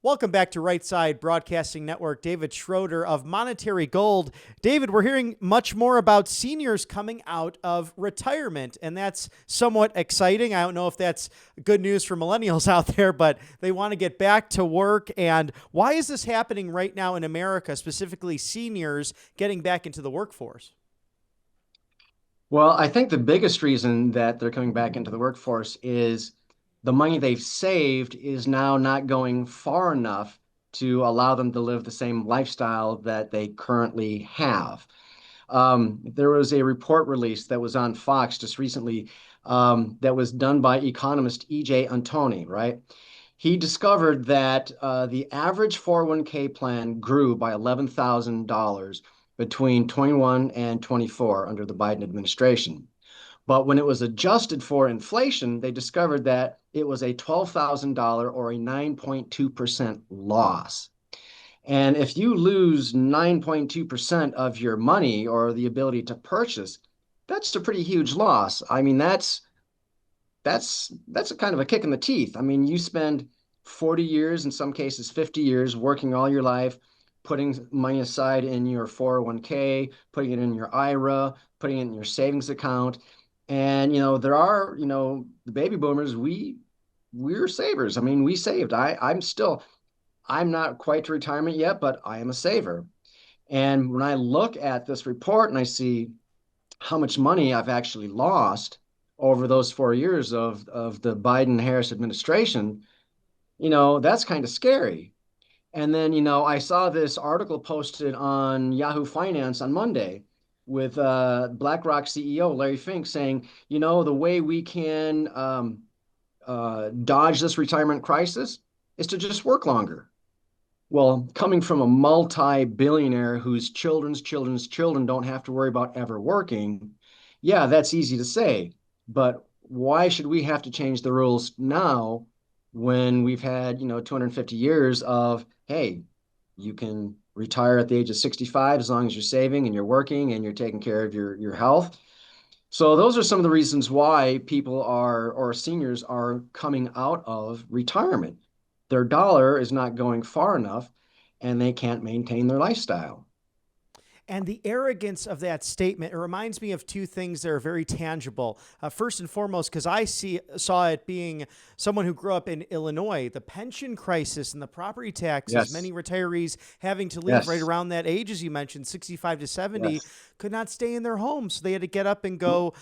Welcome back to Right Side Broadcasting Network. David Schroeder of Monetary Gold. David, we're hearing much more about seniors coming out of retirement, and that's somewhat exciting. I don't know if that's good news for millennials out there, but they want to get back to work. And why is this happening right now in America, specifically seniors getting back into the workforce? Well, I think the biggest reason that they're coming back into the workforce is the money they've saved is now not going far enough to allow them to live the same lifestyle that they currently have. There was a report released that was on Fox just recently that was done by economist E.J. Antoni, right? He discovered that the average 401k plan grew by $11,000 between 21 and 24 under the Biden administration. But when it was adjusted for inflation, they discovered that it was a $12,000 or a 9.2% loss. And if you lose 9.2% of your money or the ability to purchase, that's a pretty huge loss. I mean, that's a kind of a kick in the teeth. I mean, you spend 40 years, in some cases 50 years, working all your life, putting money aside in your 401k, putting it in your IRA, putting it in your savings account. And there are, the baby boomers, we're savers. I mean, we saved. I'm not quite to retirement yet, but I am a saver. And when I look at this report and I see how much money I've actually lost over those 4 years of the Biden-Harris administration, that's kind of scary. And then, I saw this article posted on Yahoo Finance on Monday with BlackRock CEO Larry Fink saying, the way we can dodge this retirement crisis is to just work longer. Well, coming from a multi-billionaire whose children's children don't have to worry about ever working, yeah, that's easy to say. But why should we have to change the rules now when we've had, 250 years of, hey, you can retire at the age of 65 as long as you're saving and you're working and you're taking care of your health. So those are some of the reasons why people are, or seniors are coming out of retirement. Their dollar is not going far enough and they can't maintain their lifestyle. And the arrogance of that statement, it reminds me of two things that are very tangible. First and foremost, because saw it being someone who grew up in Illinois, the pension crisis and the property taxes, Yes, many retirees having to leave right yes, around that age, as you mentioned, 65 to 70, yes. could not stay in their homes. So they had to get up and go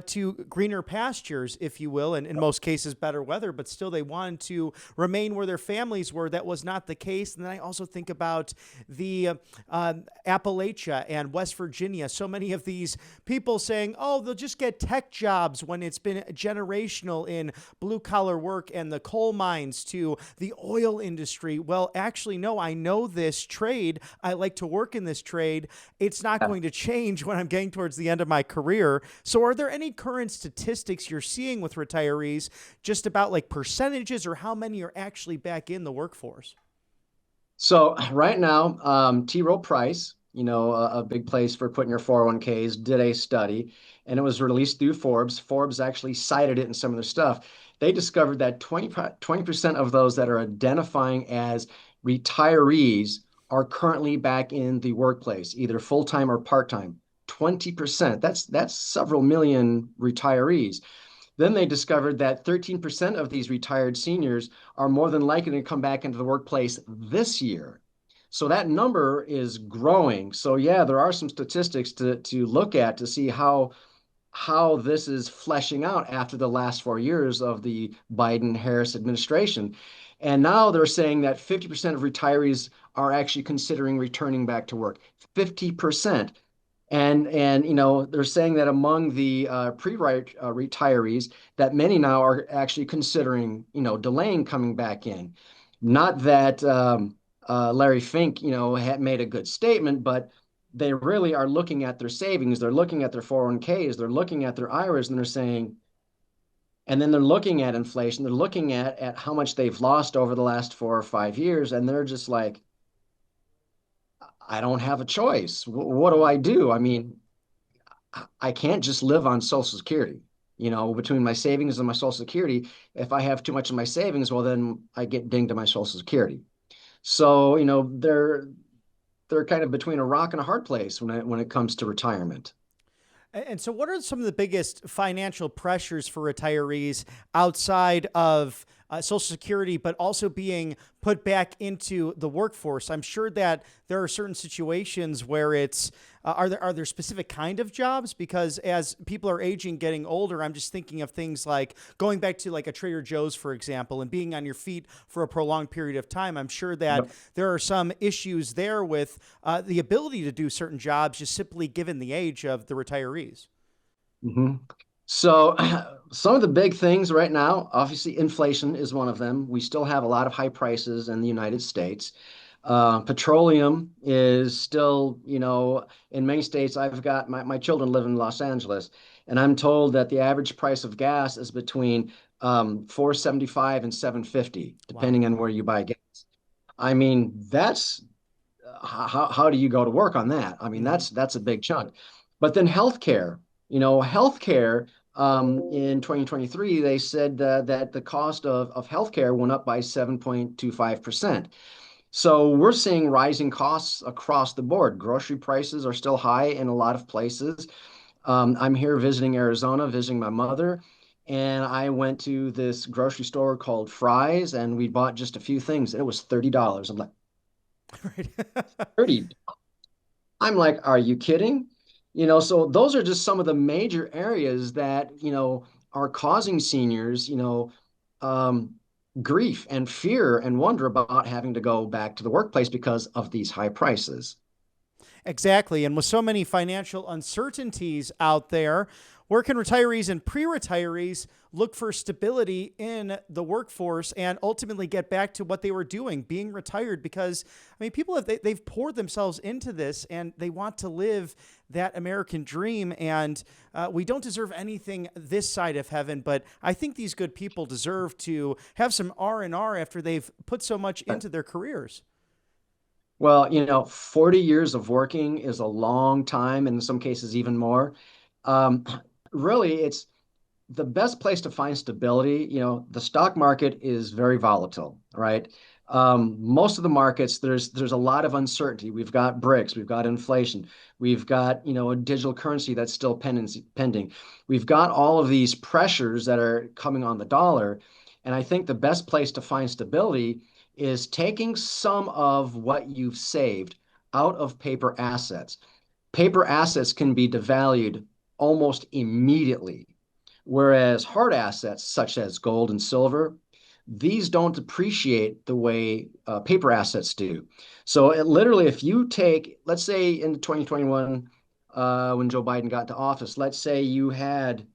to greener pastures, if you will, and in most cases, better weather, but still they wanted to remain where their families were. That was not the case. And then I also think about the Appalachia and West Virginia. So many of these people saying, oh, they'll just get tech jobs when it's been generational in blue collar work and the coal mines to the oil industry. Well, actually, no, I know this trade. I like to work in this trade. It's not going to change when I'm getting towards the end of my career. So are there any current statistics you're seeing with retirees just about like percentages or how many are actually back in the workforce? So right now, T. Rowe Price, a big place for putting your 401ks, did a study and it was released through Forbes. Forbes actually cited it in some of their stuff. They discovered that 20% of those that are identifying as retirees are currently back in the workplace, either full-time or part-time. 20%. That's several million retirees. Then they discovered that 13% of these retired seniors are more than likely to come back into the workplace this year. So that number is growing. So yeah, there are some statistics to look at to see how this is fleshing out after the last 4 years of the Biden-Harris administration. And now they're saying that 50% of retirees are actually considering returning back to work. 50%. And they're saying that among the retirees, that many now are actually considering delaying coming back in. Not that Larry Fink had made a good statement, but they really are looking at their savings, they're looking at their 401ks, they're looking at their IRAs, and they're saying, and then they're looking at inflation, they're looking at how much they've lost over the last 4 or 5 years, and they're just like, I don't have a choice. What do I do? I mean, I can't just live on Social Security. Between my savings and my Social Security, if I have too much of my savings, well, then I get dinged to my Social Security. So, they're kind of between a rock and a hard place when it comes to retirement. And so, what are some of the biggest financial pressures for retirees outside of Social Security, but also being put back into the workforce? I'm sure that there are certain situations where it's are there specific kind of jobs? Because as people are aging, getting older, I'm just thinking of things like going back to like a Trader Joe's, for example, and being on your feet for a prolonged period of time. I'm sure that Yep. there are some issues there with the ability to do certain jobs, just simply given the age of the retirees. hmm So, some of the big things right now, obviously, inflation is one of them. We still have a lot of high prices in the United States. Petroleum is still, in many states. I've got my children live in Los Angeles, and I'm told that the average price of gas is between 4.75 and 7.50, Wow. depending on where you buy gas. I mean, that's how do you go to work on that? I mean, Hmm. that's a big chunk. But then healthcare, healthcare in 2023, they said that the cost of healthcare went up by 7.25%. So we're seeing rising costs across the board. Grocery prices are still high in a lot of places. I'm here visiting Arizona, visiting my mother, and I went to this grocery store called Fry's, and we bought just a few things, and it was $30. I'm like, Right. 30. I'm like, are you kidding? So those are just some of the major areas that, are causing seniors, um, grief and fear and wonder about having to go back to the workplace because of these high prices. Exactly. And with so many financial uncertainties out there, where can retirees and pre retirees look for stability in the workforce and ultimately get back to what they were doing, being retired? Because, I mean, people they've poured themselves into this and they want to live that American dream. And we don't deserve anything this side of heaven. But I think these good people deserve to have some R&R after they've put so much into their careers. Well, 40 years of working is a long time, in some cases even more. Um, Really, it's the best place to find stability. The stock market is very volatile, right? Most of the markets, there's a lot of uncertainty. We've got BRICS, we've got inflation, we've got a digital currency that's still pending. We've got all of these pressures that are coming on the dollar, and I think the best place to find stability is taking some of what you've saved out of paper assets. Paper assets can be devalued almost immediately. Whereas hard assets such as gold and silver, these don't depreciate the way paper assets do. So literally, if you take, let's say in 2021, when Joe Biden got into office, let's say you had,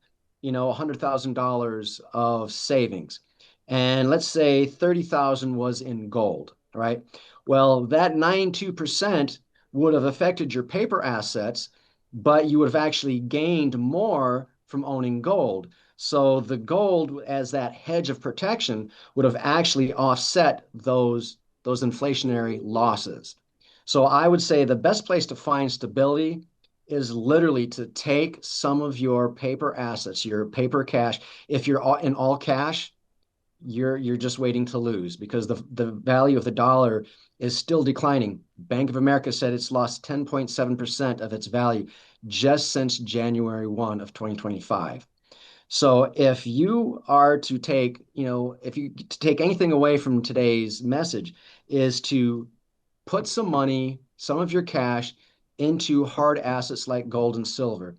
$100,000 of savings, and let's say 30,000 was in gold, right? Well, that 92% would have affected your paper assets, but you would have actually gained more from owning gold. So the gold, as that hedge of protection, would have actually offset those inflationary losses. So I would say the best place to find stability is literally to take some of your paper assets, your paper cash. If you're in all cash, you're just waiting to lose because the value of the dollar is still declining. Bank of America said it's lost 10.7% of its value just since January 1 of 2025. So if you are to take, if you to take anything away from today's message is to put some money, some of your cash into hard assets like gold and silver.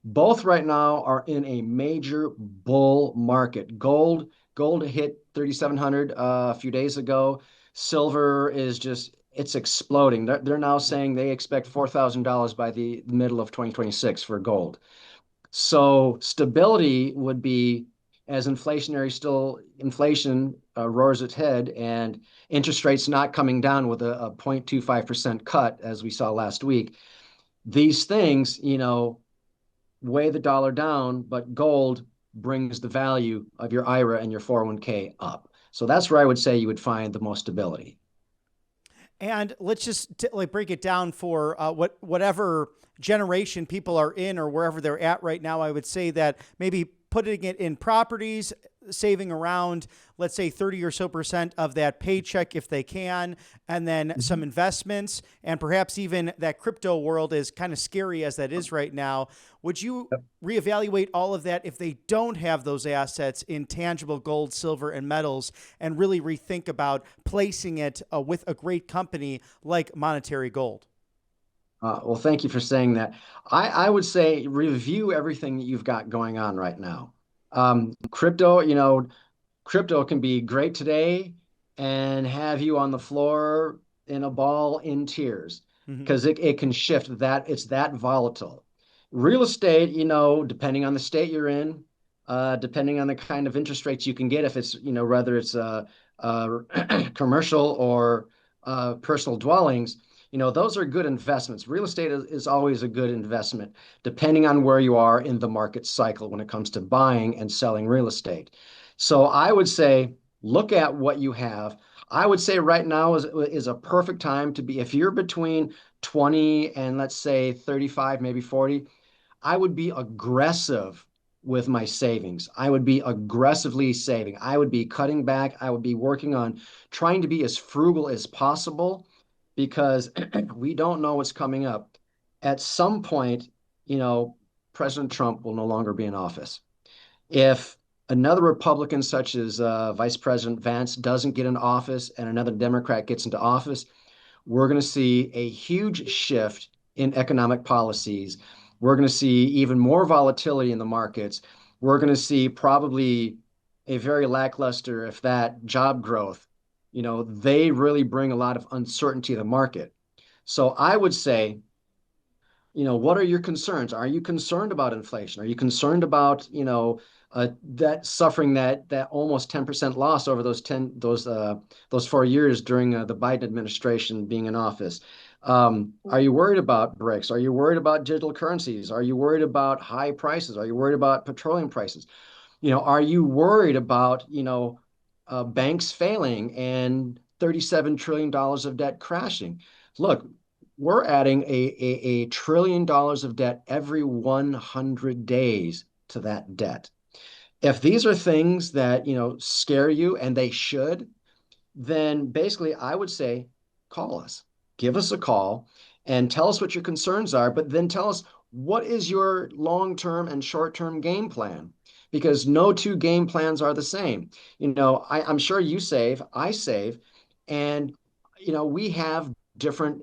Both right now are in a major bull market. Gold hit 3,700 a few days ago. Silver is just it's exploding. They're now saying they expect $4,000 by the middle of 2026 for gold. So stability would be as inflation roars its head and interest rates not coming down with a 0.25% cut as we saw last week. These things, weigh the dollar down, but gold brings the value of your IRA and your 401k up. So that's where I would say you would find the most stability. And let's just like break it down for whatever generation people are in or wherever they're at right now. I would say that maybe putting it in properties, saving around, let's say 30 or so percent of that paycheck if they can, and then some investments, and perhaps even that crypto world, is kind of scary as that is right now. Would you reevaluate all of that if they don't have those assets in tangible gold, silver, and metals, and really rethink about placing it with a great company like Monetary Gold? Well, thank you for saying that. I would say review everything that you've got going on right now. Crypto, crypto can be great today and have you on the floor in a ball in tears Hmm. because it can shift that it's that volatile. Real estate, depending on the state you're in, depending on the kind of interest rates you can get, if it's, whether it's commercial or personal dwellings, those are good investments. Real estate is always a good investment, depending on where you are in the market cycle when it comes to buying and selling real estate. So I would say, look at what you have. I would say right now is a perfect time to be, if you're between 20 and let's say 35, maybe 40, I would be aggressive with my savings. I would be aggressively saving. I would be cutting back. I would be working on trying to be as frugal as possible because we don't know what's coming up. At some point, you know, President Trump will no longer be in office. If another Republican, such as Vice President Vance, doesn't get in office and another Democrat gets into office, we're going to see a huge shift in economic policies. We're going to see even more volatility in the markets. We're going to see probably a very lackluster, if that, job growth. They really bring a lot of uncertainty to the market. So I would say, what are your concerns? Are you concerned about inflation? Are you concerned about, that suffering that almost 10% loss over those 4 years during the Biden administration being in office? Are you worried about BRICS? Are you worried about digital currencies? Are you worried about high prices? Are you worried about petroleum prices? Are you worried about, banks failing and $37 trillion of debt crashing? Look, we're adding a trillion dollars of debt every 100 days to that debt. If these are things that, scare you, and they should, then basically I would say call us, give us a call and tell us what your concerns are, but then tell us what is your long-term and short-term game plan? Because no two game plans are the same. I'm sure you save, I save, and we have different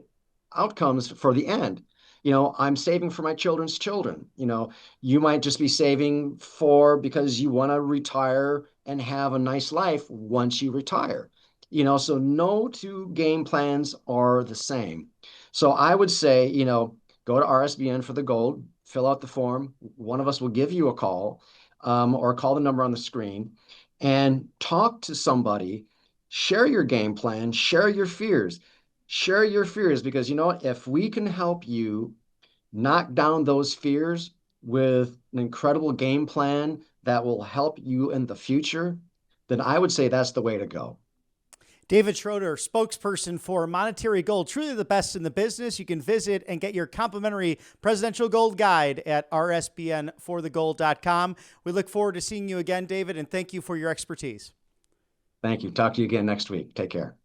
outcomes for the end. I'm saving for my children's children. You might just be saving for because you want to retire and have a nice life once you retire. So no two game plans are the same. So I would say, go to RSBN for the gold, fill out the form. One of us will give you a call, or call the number on the screen and talk to somebody, share your game plan, share your fears, because you know what? If we can help you knock down those fears with an incredible game plan that will help you in the future, then I would say that's the way to go. David Schroeder, spokesperson for Monetary Gold, truly the best in the business. You can visit and get your complimentary presidential gold guide at rsbnforthegold.com. We look forward to seeing you again, David, and thank you for your expertise. Thank you. Talk to you again next week. Take care.